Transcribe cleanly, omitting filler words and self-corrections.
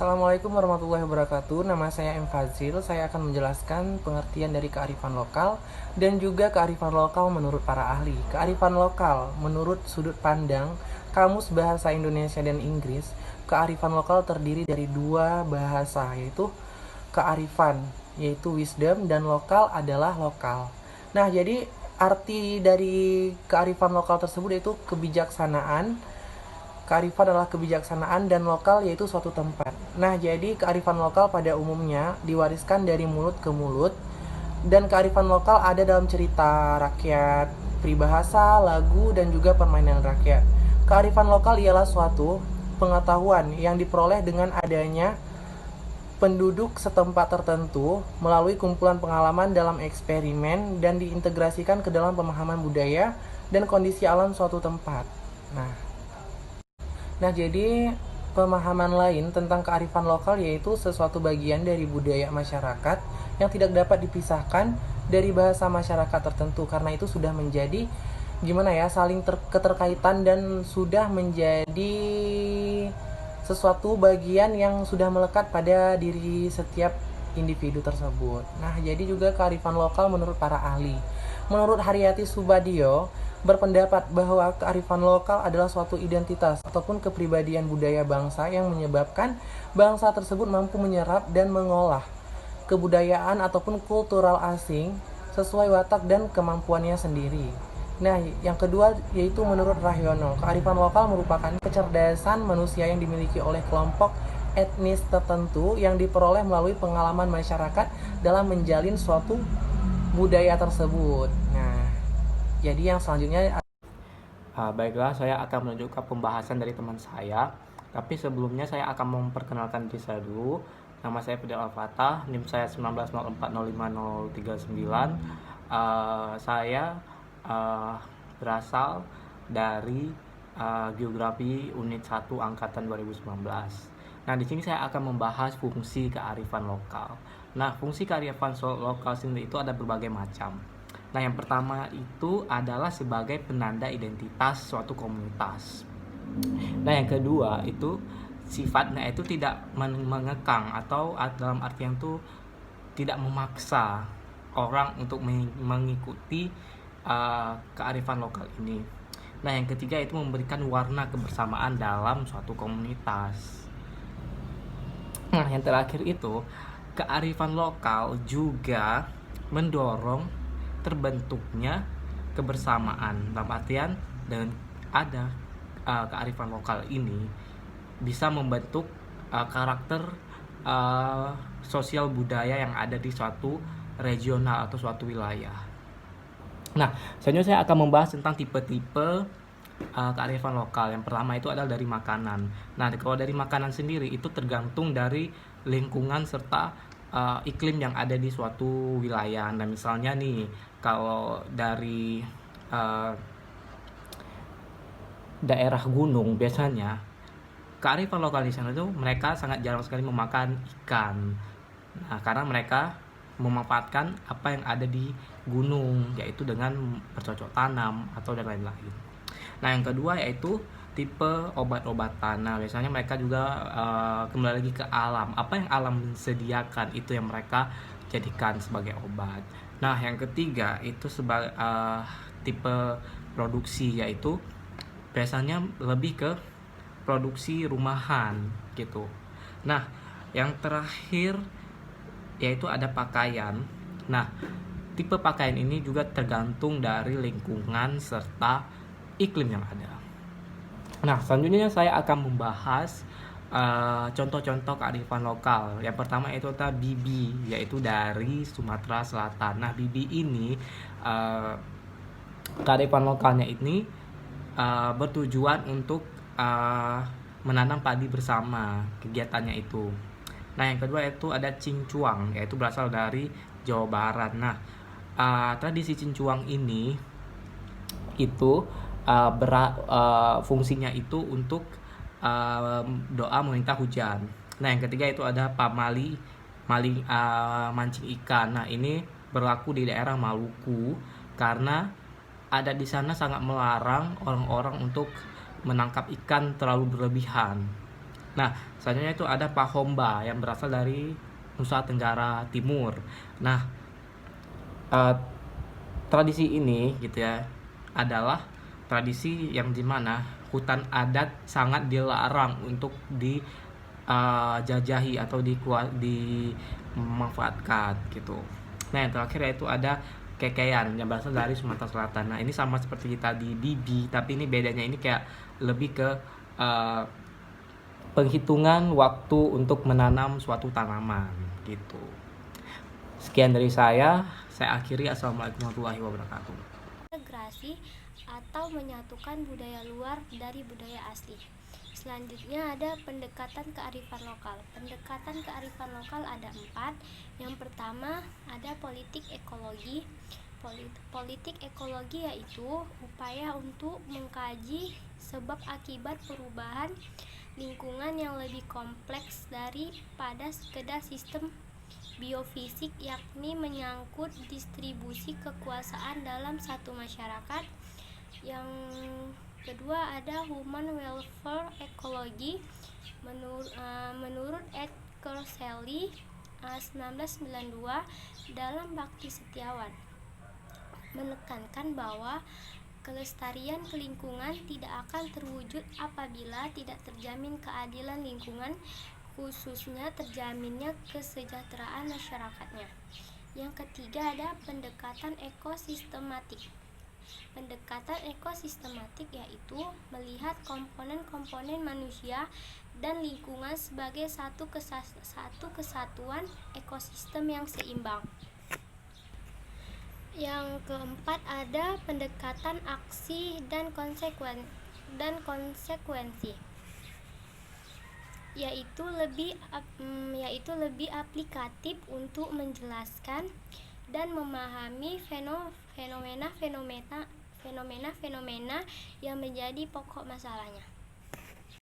Assalamualaikum warahmatullahi wabarakatuh. Nama saya M. Fazil. Saya akan menjelaskan pengertian dari kearifan lokal dan juga kearifan lokal menurut para ahli. Kearifan lokal menurut sudut pandang Kamus Bahasa Indonesia dan Inggris, kearifan lokal terdiri dari dua bahasa, yaitu kearifan, yaitu wisdom, dan lokal adalah lokal. Nah, jadi arti dari kearifan lokal tersebut yaitu kebijaksanaan. Kearifan adalah kebijaksanaan dan lokal yaitu suatu tempat. Nah, jadi kearifan lokal pada umumnya diwariskan dari mulut ke mulut, dan kearifan lokal ada dalam cerita rakyat, peribahasa, lagu, dan juga permainan rakyat. Kearifan lokal ialah suatu pengetahuan yang diperoleh dengan adanya penduduk setempat tertentu melalui kumpulan pengalaman dalam eksperimen dan diintegrasikan ke dalam pemahaman budaya dan kondisi alam suatu tempat. Nah, jadi pemahaman lain tentang kearifan lokal yaitu sesuatu bagian dari budaya masyarakat yang tidak dapat dipisahkan dari bahasa masyarakat tertentu, karena itu sudah menjadi saling keterkaitan dan sudah menjadi sesuatu bagian yang sudah melekat pada diri setiap individu tersebut. Nah, jadi juga kearifan lokal menurut para ahli. Menurut Haryati Subadio, berpendapat bahwa kearifan lokal adalah suatu identitas ataupun kepribadian budaya bangsa yang menyebabkan bangsa tersebut mampu menyerap dan mengolah kebudayaan ataupun kultural asing sesuai watak dan kemampuannya sendiri. Nah, yang kedua yaitu menurut Rahyono, kearifan lokal merupakan kecerdasan manusia yang dimiliki oleh kelompok etnis tertentu yang diperoleh melalui pengalaman masyarakat dalam menjalin suatu budaya tersebut. Nah, jadi yang selanjutnya Baiklah, saya akan menunjukkan pembahasan dari teman saya. Tapi sebelumnya saya akan memperkenalkan diri saya dulu. Nama saya Fidel Al-Fatah, NIM saya 19040539. Saya berasal dari Geografi Unit 1 Angkatan 2019. Nah, di sini saya akan membahas fungsi kearifan lokal. Nah, fungsi kearifan lokal sendiri itu ada berbagai macam. Nah, yang pertama itu adalah sebagai penanda identitas suatu komunitas. Nah, yang kedua itu sifatnya itu tidak mengekang atau dalam artian itu tidak memaksa orang untuk mengikuti kearifan lokal ini. Nah, yang ketiga itu memberikan warna kebersamaan dalam suatu komunitas. Nah, yang terakhir itu kearifan lokal juga mendorong terbentuknya kebersamaan, dalam artian dengan ada kearifan lokal ini bisa membentuk karakter sosial budaya yang ada di suatu regional atau suatu wilayah. Nah, selanjutnya saya akan membahas tentang tipe-tipe kearifan lokal. Yang pertama itu adalah dari makanan. Nah, kalau dari makanan sendiri itu tergantung dari lingkungan serta iklim yang ada di suatu wilayah. Nah, misalnya nih, kalau dari daerah gunung biasanya kearifan lokal di sana itu mereka sangat jarang sekali memakan ikan. Nah, karena mereka memanfaatkan apa yang ada di gunung, yaitu dengan bercocok tanam atau dan lain-lain. Nah, yang kedua yaitu tipe obat-obatan. Nah, biasanya mereka juga kembali lagi ke alam. Apa yang alam sediakan itu yang mereka jadikan sebagai obat. Nah, yang ketiga itu sebagai tipe produksi, yaitu biasanya lebih ke produksi rumahan gitu. Nah, yang terakhir yaitu ada pakaian. Nah, tipe pakaian ini juga tergantung dari lingkungan serta iklim yang ada. Nah, selanjutnya saya akan membahas contoh-contoh kearifan lokal. Yang pertama itu adalah Bibi, yaitu dari Sumatera Selatan. Nah, Bibi ini kearifan lokalnya ini bertujuan untuk menanam padi bersama, kegiatannya itu. Nah, yang kedua itu ada Cincuang, yaitu berasal dari Jawa Barat. Nah, tradisi Cincuang ini itu fungsinya itu untuk doa meminta hujan. Nah, yang ketiga itu ada pamali mancing ikan. Nah, ini berlaku di daerah Maluku karena ada di sana sangat melarang orang-orang untuk menangkap ikan terlalu berlebihan. Nah, selanjutnya itu ada Pahomba yang berasal dari Nusa Tenggara Timur. Nah, eh, tradisi ini gitu ya adalah tradisi yang dimana hutan adat sangat dilarang untuk dijajahi atau dimanfaatkan gitu. Nah, yang terakhir yaitu ada kekean yang berasal dari Sumatera Selatan. Nah, ini sama seperti tadi bibi, tapi ini bedanya ini kayak lebih ke eh, penghitungan waktu untuk menanam suatu tanaman gitu. Sekian dari saya akhiri. Assalamualaikum warahmatullahi wabarakatuh. Integrasi atau menyatukan budaya luar dari budaya asli. Selanjutnya ada pendekatan kearifan lokal. Pendekatan kearifan lokal ada 4. Yang pertama ada politik ekologi. Politik ekologi yaitu upaya untuk mengkaji sebab akibat perubahan lingkungan yang lebih kompleks daripada sekedar sistem biofisik, yakni menyangkut distribusi kekuasaan dalam satu masyarakat. Yang kedua ada human welfare ecology. Menurut Ed Corselli 1992 dalam Bakti Setiawan menekankan bahwa kelestarian lingkungan tidak akan terwujud apabila tidak terjamin keadilan lingkungan, khususnya terjaminnya kesejahteraan masyarakatnya. Yang ketiga ada pendekatan ekosistematik. Pendekatan ekosistematik yaitu melihat komponen-komponen manusia dan lingkungan sebagai satu kesatuan ekosistem yang seimbang. Yang keempat ada pendekatan aksi dan konsekuensi, yaitu lebih aplikatif untuk menjelaskan dan memahami fenomena yang menjadi pokok masalahnya.